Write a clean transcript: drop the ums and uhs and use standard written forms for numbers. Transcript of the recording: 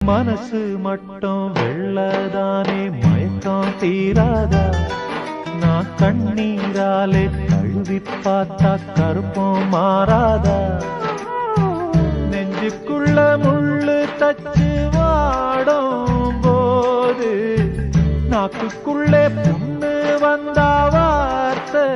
மனசு மட்டும் வெள்ளதானே மயக்கம் தீராதா நான் கண்ணீராலே கழுவி பார்த்தா கருப்பம் மாறாதா நெஞ்சுக்குள்ள முள்ளு தச்சு வாடும் போது நாக்குக்குள்ளே புண்ணு வந்தா வார்த்தை